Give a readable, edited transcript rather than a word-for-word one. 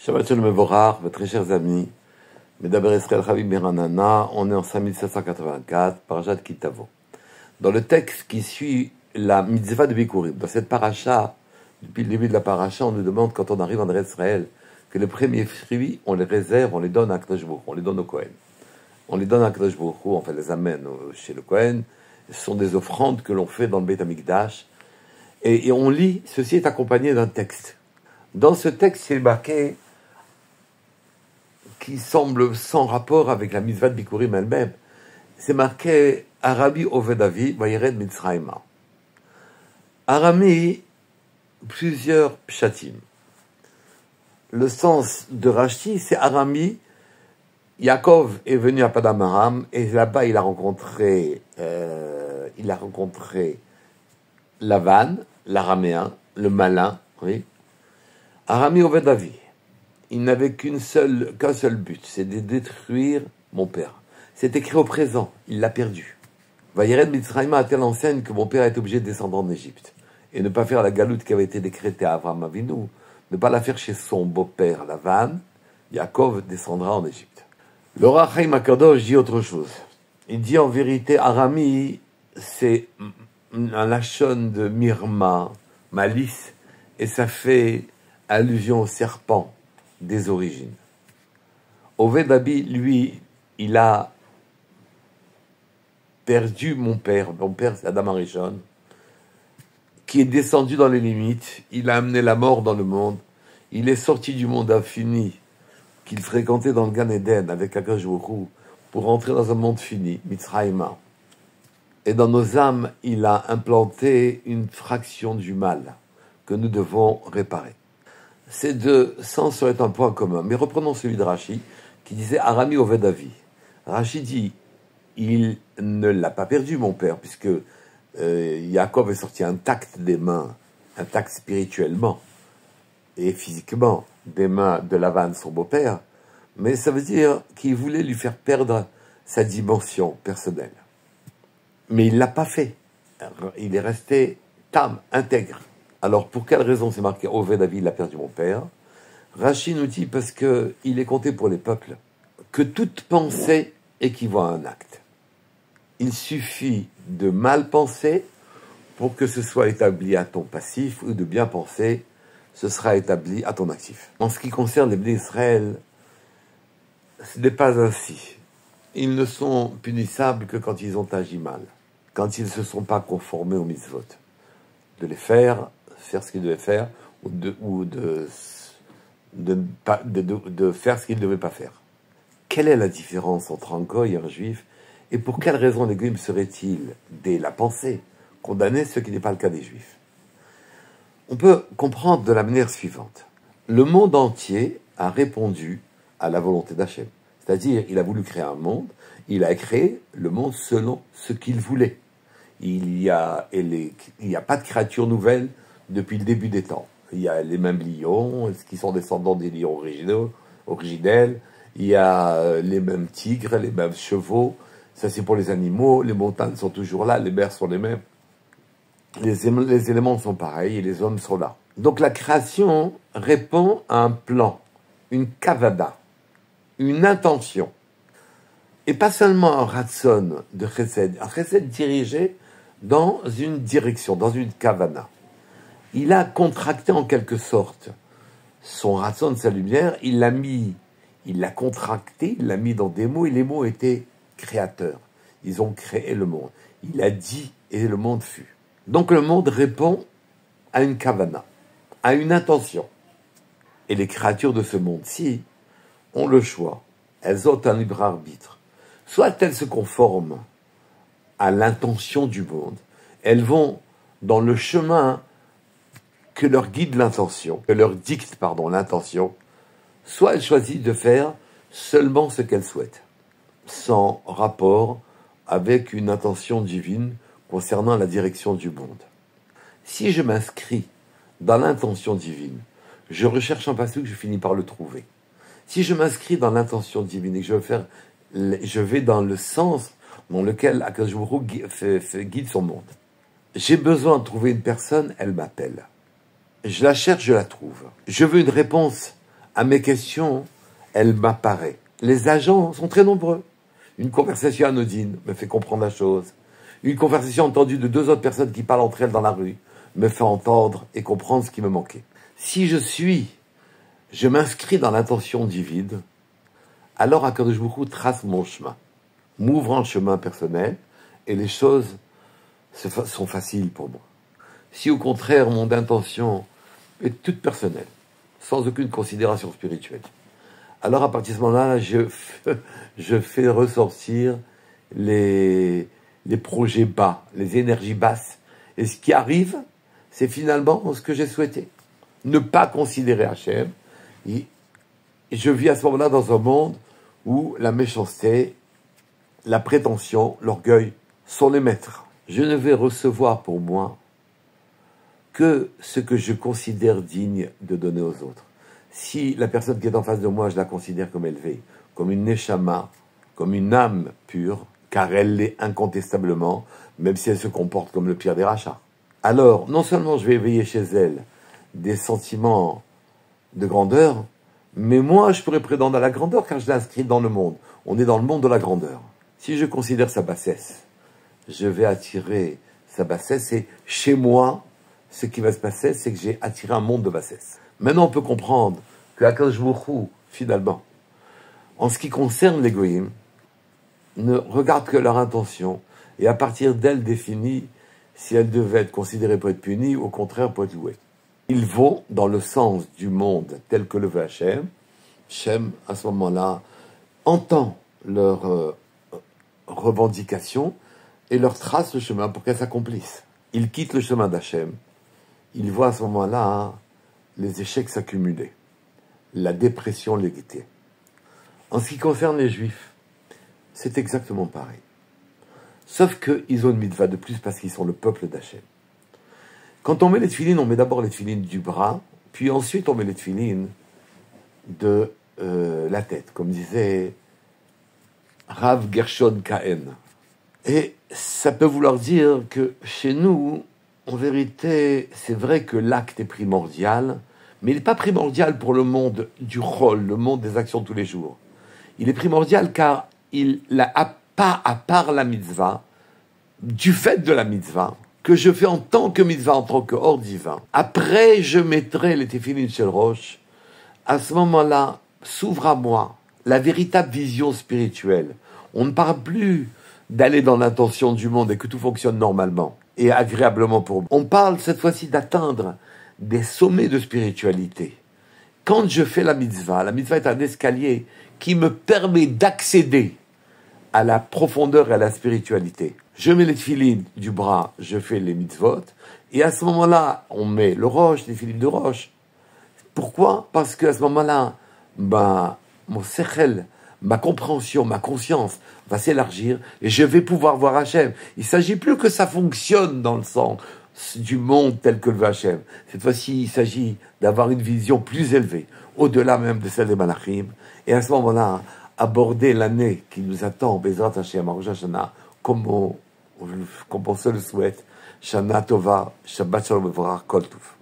Shabbat Shalom Mevorach, mes très chers amis, Medaber Israël Chavim Beranana, on est en 5784, Parashat Ki Tavo. Dans le texte qui suit la mitzvah de Bikurim, dans cette paracha, depuis le début de la paracha, on nous demande, quand on arrive en Israël, que les premiers fruits, on les réserve, on les donne à Akadosh Baruch Hu, on les donne au Kohen. On les donne à Akadosh Baruch Hu, on fait les amène chez le Kohen. Ce sont des offrandes que l'on fait dans le Beit Hamikdash. Et on lit, ceci est accompagné d'un texte. Dans ce texte, il est marqué, qui semble sans rapport avec la mitzvah de Bikurim elle-même, c'est marqué Arami Oved Avi Vayered Mitzrayma. Arami, plusieurs pshatim. Le sens de Rashi, c'est Arami. Yaakov est venu à Padam Aram et là-bas il a rencontré Lavan, l'araméen, le malin, oui. Arami Oved Avi. Il n'avait qu'un seul but, c'est de détruire mon père. C'est écrit au présent, il l'a perdu. Vayered Mitzrayma a telle enseigne que mon père est obligé de descendre en Égypte et ne pas faire la galoute qui avait été décrétée à Avraham Avinu, ne pas la faire chez son beau-père Lavan. Yaakov descendra en Égypte. Le Ohr HaChaim HaKadosh dit autre chose. Il dit en vérité, Arami, c'est un lachon de mirma, malice, et ça fait allusion au serpent des origines. Oved Abi, lui, il a perdu mon père c'est Adam Arishon, qui est descendu dans les limites, il a amené la mort dans le monde, il est sorti du monde infini, qu'il fréquentait dans le Gan Eden avec Akadosh Baruch Hu, pour entrer dans un monde fini, Mitzrayma. Et dans nos âmes, il a implanté une fraction du mal que nous devons réparer. Ces deux sens seraient un point commun. Mais reprenons celui de Rashi, qui disait Arami Oved Avi. Rashi dit, il ne l'a pas perdu, mon père, puisque Yaakov est sorti intact des mains, intact spirituellement et physiquement, des mains de Lavan, son beau-père, mais ça veut dire qu'il voulait lui faire perdre sa dimension personnelle. Mais il ne l'a pas fait. Il est resté tam, intègre. Alors, pour quelle raison c'est marqué Oved Avi, il a perdu mon père? Rashi nous dit parce qu'il est compté pour les peuples que toute pensée équivaut à un acte. Il suffit de mal penser pour que ce soit établi à ton passif, ou de bien penser, ce sera établi à ton actif. En ce qui concerne les Bnei Israël, ce n'est pas ainsi. Ils ne sont punissables que quand ils ont agi mal, quand ils ne se sont pas conformés aux mitzvot. De les faire ce qu'ils devaient faire, ou de faire ce qu'ils ne devaient pas faire. Quelle est la différence entre un goy et un juif? Et pour quelle raison les goyim seraient-ils, dès la pensée, condamnés, ce qui n'est pas le cas des juifs? On peut comprendre de la manière suivante. Le monde entier a répondu à la volonté d'Hachem. C'est-à-dire, il a voulu créer un monde, il a créé le monde selon ce qu'il voulait. Il n'y a pas de créatures nouvelles depuis le début des temps. Il y a les mêmes lions, qui sont descendants des lions originels, il y a les mêmes tigres, les mêmes chevaux, ça c'est pour les animaux, les montagnes sont toujours là, les mers sont les mêmes, les éléments sont pareils et les hommes sont là. Donc la création répond à un plan, une kavada, une intention, et pas seulement un ratson de chesed, un chesed dirigé dans une direction, dans une kavana. Il a contracté en quelque sorte son ratson de sa lumière, il l'a contracté, il l'a mis dans des mots, et les mots étaient créateurs. Ils ont créé le monde. Il a dit, et le monde fut. Donc le monde répond à une kavana, à une intention. Et les créatures de ce monde-ci ont le choix. Elles ont un libre arbitre. Soit elles se conforment à l'intention du monde, elles vont dans le chemin que leur guide l'intention, que leur dicte, l'intention, soit elles choisissent de faire seulement ce qu'elles souhaitent, sans rapport avec une intention divine concernant la direction du monde. Si je m'inscris dans l'intention divine, je recherche un passouk, je finis par le trouver. Si je m'inscris dans l'intention divine et que je vais dans le sens dans lequel Akadosh Baruch Hu guide son monde, j'ai besoin de trouver une personne, elle m'appelle. Je la cherche, je la trouve. Je veux une réponse à mes questions, elle m'apparaît. Les agents sont très nombreux. Une conversation anodine me fait comprendre la chose. Une conversation entendue de 2 autres personnes qui parlent entre elles dans la rue me fait entendre et comprendre ce qui me manquait. Si je m'inscris dans l'intention divine, alors Akadosh Baruch Hu trace mon chemin, m'ouvre un chemin personnel et les choses sont faciles pour moi. Si au contraire mon intention est toute personnelle, sans aucune considération spirituelle, alors à partir de ce moment-là, je fais ressortir les projets bas, les énergies basses. Et ce qui arrive, c'est finalement ce que j'ai souhaité. Ne pas considérer Hachem. Et je vis à ce moment-là dans un monde où la méchanceté, la prétention, l'orgueil sont les maîtres. Je ne vais recevoir pour moi que ce que je considère digne de donner aux autres. Si la personne qui est en face de moi, je la considère comme élevée, comme une neshama, comme une âme pure, car elle l'est incontestablement, même si elle se comporte comme le pire des rachats. Alors, non seulement je vais éveiller chez elle des sentiments de grandeur, mais moi, je pourrais prétendre à la grandeur car je l'ai inscrite dans le monde. On est dans le monde de la grandeur. Si je considère sa bassesse, je vais attirer sa bassesse et chez moi, ce qui va se passer, c'est que j'ai attiré un monde de bassesse. Maintenant, on peut comprendre que Akadosh Baruch Hu, finalement, en ce qui concerne les goïms, ne regarde que leur intention et à partir d'elle définit si elle devait être considérée pour être punie ou au contraire pour être louée. Ils vont dans le sens du monde tel que le veut Hachem. Hachem, à ce moment-là, entend leurs revendications et leur trace le chemin pour qu'elles s'accomplissent. Ils quittent le chemin d'Hachem. Ils voient à ce moment-là les échecs s'accumuler, la dépression les guetter. En ce qui concerne les Juifs, c'est exactement pareil. Sauf qu'ils ont une mitzvah de plus parce qu'ils sont le peuple d'Hachem. Quand on met les tefilines, on met d'abord les tefilines du bras, puis ensuite on met les tefilines de la tête, comme disait Rav Gershon Kahen. Et ça peut vouloir dire que chez nous, en vérité, c'est vrai que l'acte est primordial, mais il n'est pas primordial pour le monde du rôle, le monde des actions de tous les jours. Il est primordial car il n'a pas à part la mitzvah, du fait de la mitzvah, que je fais en tant que mitzvah, en tant que hors divin. Après, je mettrai les téphilines sur le roche. À ce moment-là, s'ouvre à moi la véritable vision spirituelle. On ne parle plus d'aller dans l'intention du monde et que tout fonctionne normalement et agréablement pour moi. On parle cette fois-ci d'atteindre des sommets de spiritualité. Quand je fais la mitzvah est un escalier qui me permet d'accéder à la profondeur et à la spiritualité. Je mets les tefilines du bras, je fais les mitzvot, et à ce moment-là, on met le roche, les tefilines de roche. Pourquoi ? Parce qu'à ce moment-là, mon sechel, ma compréhension, ma conscience va s'élargir et je vais pouvoir voir Hachem. Il ne s'agit plus que ça fonctionne dans le sens du monde tel que le veut Hachem. Cette fois-ci, il s'agit d'avoir une vision plus élevée, au-delà même de celle des Malachim. Et à ce moment-là, aborder l'année qui nous attend, Bezrat Hashem, Rosh Hashanah, comme on se le souhaite. Shana Tova, Shabbat Shalom Mevorach, Kol Tov.